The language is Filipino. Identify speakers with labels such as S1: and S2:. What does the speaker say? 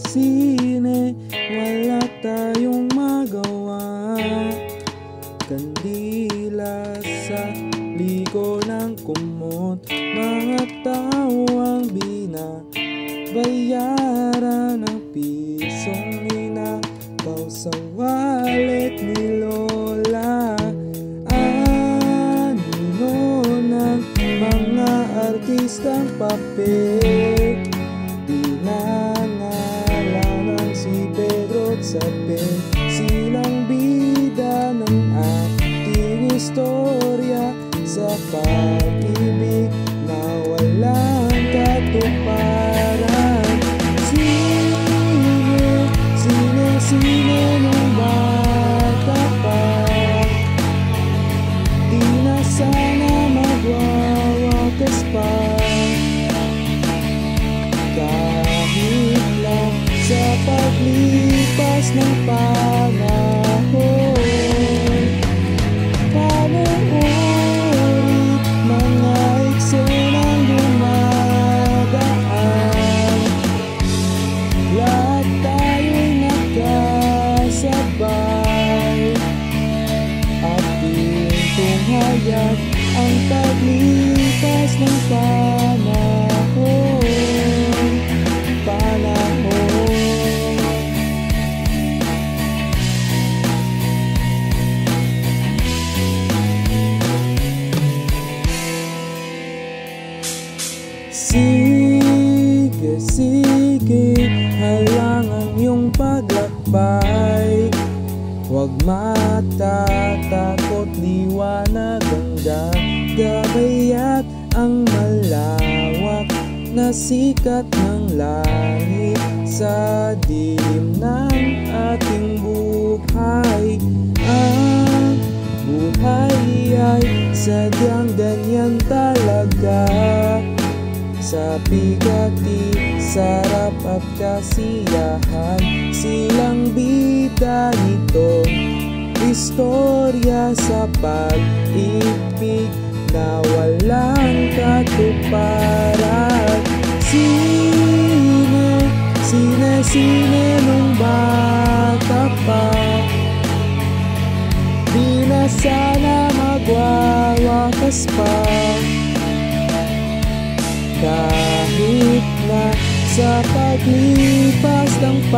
S1: Sine, wala tayong magawa. Kandila sa liko ng kumot, mga tao ang binabayaran ng pisong ninakaw sa wallet ni Lola. Anino ng mga artistang papel, pinangalanan si Pedro at Sabel. Silang bida ng ating istorya sa pag-ibig na walang katuparan. Sine nung bata pa, di na sana magwawakas pa. Kahit lang sa paglipas ng panahon, panoorin mga eksenang dumadaan. Lahat tayo'y nakasabay, ating tunghayag ang paglipas ng panahon. Sige, halangan yung paglakbay. Huwag matatakot, liwanag ang gabay at ang malawak na sikat ng langit sa dilim ng ating buhay. Ang buhay ay sadyang ganyan talaga, sa bigati, sarap at kasiyahan. Silang bida nitong istorya sa pag-ibig na walang katuparan. Sine nung bata pa, di na sana magwawakas pa. Kahit na sa paglipas ng